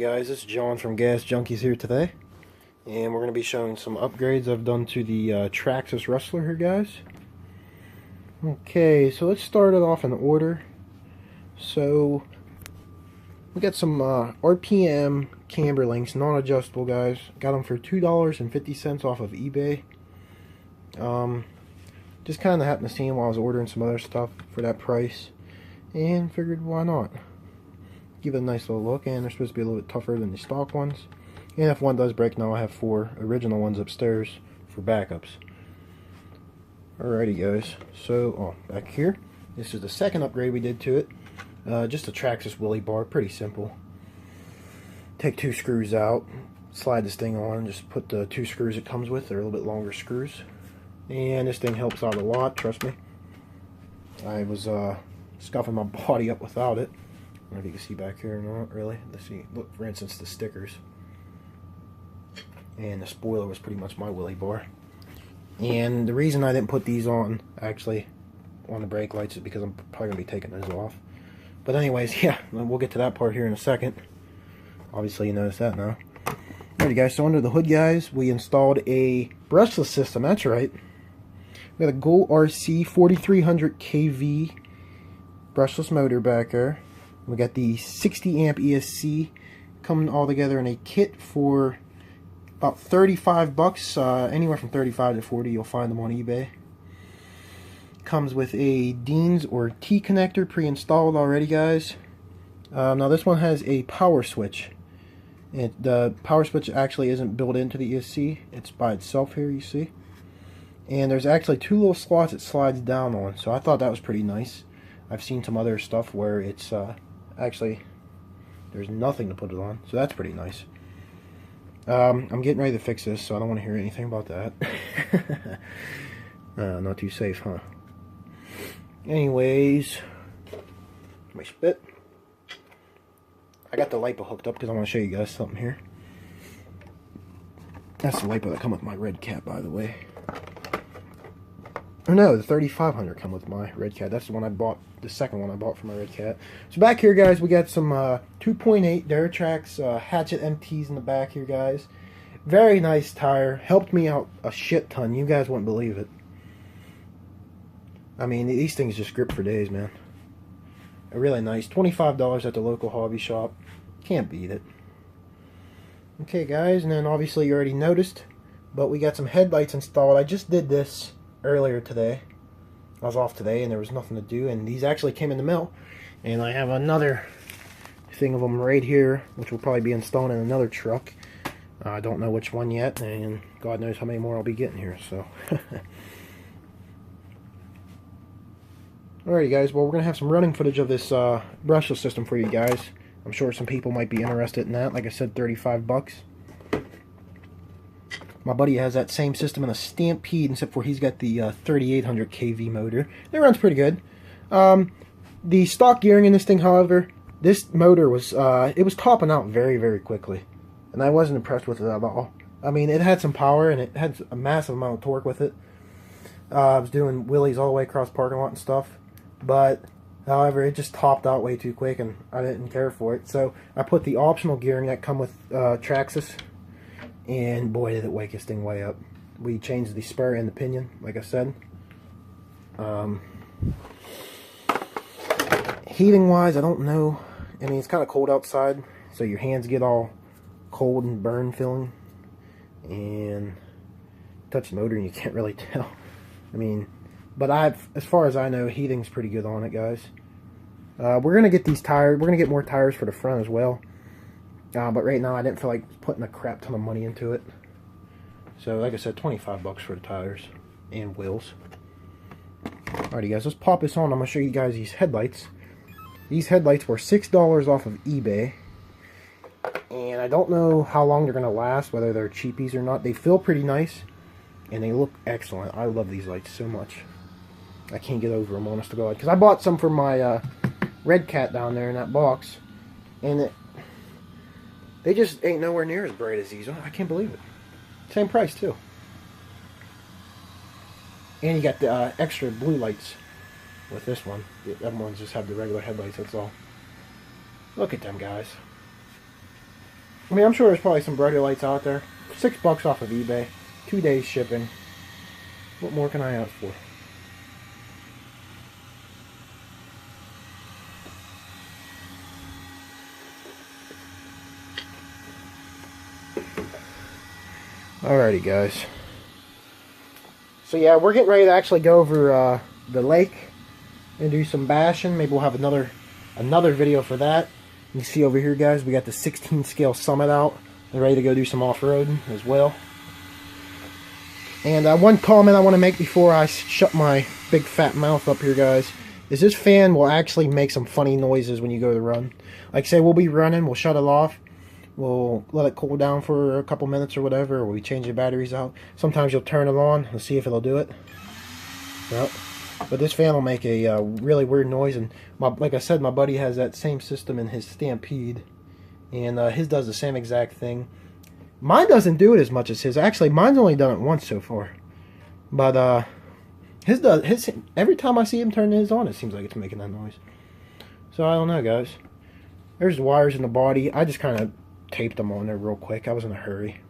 guys, this is John from Gas Junkies here today, and we're going to be showing some upgrades I've done to the Traxxas Rustler here, guys. Okay, so let's start it off in order. So we got some RPM camber links, non-adjustable, guys. Got them for $2.50 off of eBay. Just kind of happened to see them while I was ordering some other stuff for that price, and figured why not. Give it a nice little look, and they're supposed to be a little bit tougher than the stock ones. And if one does break, now I have 4 original ones upstairs for backups. Alrighty, guys. So, back here, this is the second upgrade we did to it. Just a Traxxas Willy bar, pretty simple. Take 2 screws out, slide this thing on, just put the 2 screws it comes with. They're a little bit longer screws. And this thing helps out a lot, trust me. I was scuffing my body up without it. I don't know if you can see back here or not, really. Let's see. Look, for instance, the stickers. And the spoiler was pretty much my Willy bar. And the reason I didn't put these on, actually, on the brake lights is because I'm probably going to be taking those off. But anyways, yeah, we'll get to that part here in a second. Obviously, you noticed that now. Alrighty, guys, so under the hood, guys, we installed a brushless system. That's right. We got a Gold RC 4300 kV brushless motor back there. We got the 60 amp ESC coming all together in a kit for about 35 bucks, anywhere from 35 to 40. You'll find them on eBay. Comes with a Dean's or T connector pre-installed already, guys. Now this one has a power switch. The power switch actually isn't built into the ESC. It's by itself here, you see. And there's actually 2 little slots it slides down on, so I thought that was pretty nice. I've seen some other stuff where it's actually there's nothing to put it on, so that's pretty nice. I'm getting ready to fix this, so I don't want to hear anything about that. Not too safe, huh? Anyways, my spit. I got the LiPo hooked up because I want to show you guys something here. That's the LiPo that come with my red cat, by the way. Or no, the 3500 come with my red cat. That's the one I bought, the second one I bought for my red cat. So back here, guys, we got some 2.8 Duratrax Hatchet MTs in the back here, guys. Very nice tire. Helped me out a shit ton. You guys wouldn't believe it. I mean, these things just grip for days, man. They're really nice. $25 at the local hobby shop. Can't beat it. Okay, guys, and then obviously you already noticed, but we got some headlights installed. I just did this earlier today. I was off today and there was nothing to do, and these actually came in the mail, and I have another thing of them right here, which will probably be installed in another truck. I don't know which one yet, and God knows how many more I'll be getting here, so alrighty, guys, well, we're gonna have some running footage of this brushless system for you guys. I'm sure some people might be interested in that. Like I said, 35 bucks. My buddy has that same system in a Stampede, except for he's got the 3800 kV motor. It runs pretty good. The stock gearing in this thing, however, this motor was it was topping out very, very quickly, and I wasn't impressed with it at all. I mean, it had some power and it had a massive amount of torque with it. I was doing wheelies all the way across parking lot and stuff, but however, it just topped out way too quick, and I didn't care for it. So I put the optional gearing that come with Traxxas. And boy, did it wake this thing way up. We changed the spur and the pinion, like I said. Heating wise, I don't know. I mean, it's kind of cold outside, so your hands get all cold and burn feeling. And touch the motor and you can't really tell. I mean, but as far as I know, heating's pretty good on it, guys. We're gonna get these tires. We're gonna get more tires for the front as well. But right now I didn't feel like putting a crap ton of money into it. So like I said, 25 bucks for the tires and wheels. Alrighty, guys, let's pop this on. I'm going to show you guys these headlights. These headlights were $6 off of eBay. And I don't know how long they're going to last, whether they're cheapies or not. They feel pretty nice, and they look excellent. I love these lights so much. I can't get over them, honest to God. Because I bought some for my red cat down there in that box. And they just ain't nowhere near as bright as these. I can't believe it. Same price, too. And you got the extra blue lights with this one. The other ones just have the regular headlights, that's all. Look at them, guys. I mean, I'm sure there's probably some brighter lights out there. $6 off of eBay. 2 days shipping. What more can I ask for? Alrighty, guys. So yeah, we're getting ready to actually go over the lake and do some bashing. Maybe we'll have another video for that. You see over here, guys, we got the 16 scale Summit out. They're ready to go do some off-roading as well. And one comment I want to make before I shut my big fat mouth up here, guys, is this fan will actually make some funny noises when you go to run. Like, say we'll be running, we'll shut it off, we'll let it cool down for a couple minutes or whatever, or we change the batteries out. Sometimes you'll turn it on and see if it'll do it. Yep. But this fan will make a really weird noise, and like I said, my buddy has that same system in his Stampede, and his does the same exact thing. Mine doesn't do it as much as his. Actually, mine's only done it once so far. But his does. Every time I see him turn his on, it seems like it's making that noise. So I don't know, guys. There's the wires in the body. I just kind of taped them on there real quick. I was in a hurry.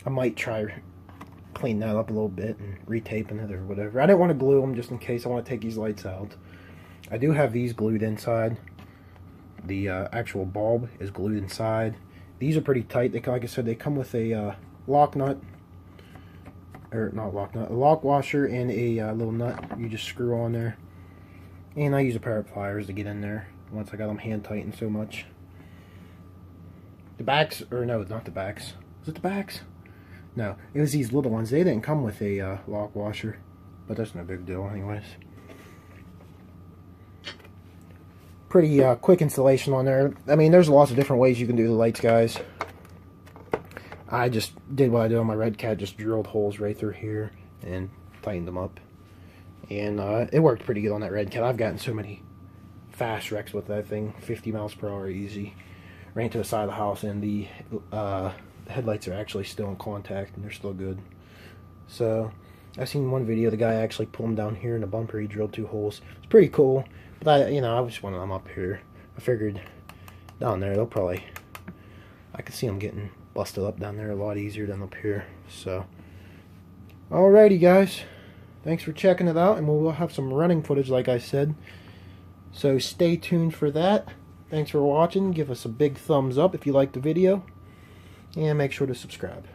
I might try clean that up a little bit and retaping it or whatever. I didn't want to glue them just in case I want to take these lights out. I do have these glued inside. The actual bulb is glued inside. These are pretty tight. They, like I said, they come with a lock nut, or not lock nut, a lock washer and a little nut you just screw on there. And I use a pair of pliers to get in there once I got them hand tightened so much. The backs, or no, not the backs. Was it the backs? No, it was these little ones. They didn't come with a lock washer, but that's no big deal anyways. Pretty quick installation on there. I mean, there's lots of different ways you can do the lights, guys. I just did what I did on my Red Cat, just drilled holes right through here and tightened them up. And it worked pretty good on that Red Cat. I've gotten so many fast wrecks with that thing, 50 miles per hour easy. Ran to the side of the house, and the headlights are actually still in contact, and they're still good. So, I've seen one video, the guy actually pulled them down here in the bumper. He drilled 2 holes. It's pretty cool. But I just wanted them up here. I figured down there, they'll probably, I could see them getting busted up down there a lot easier than up here. So, alrighty, guys. Thanks for checking it out, and we'll have some running footage, like I said. So, stay tuned for that. Thanks for watching. Give us a big thumbs up if you liked the video. And make sure to subscribe.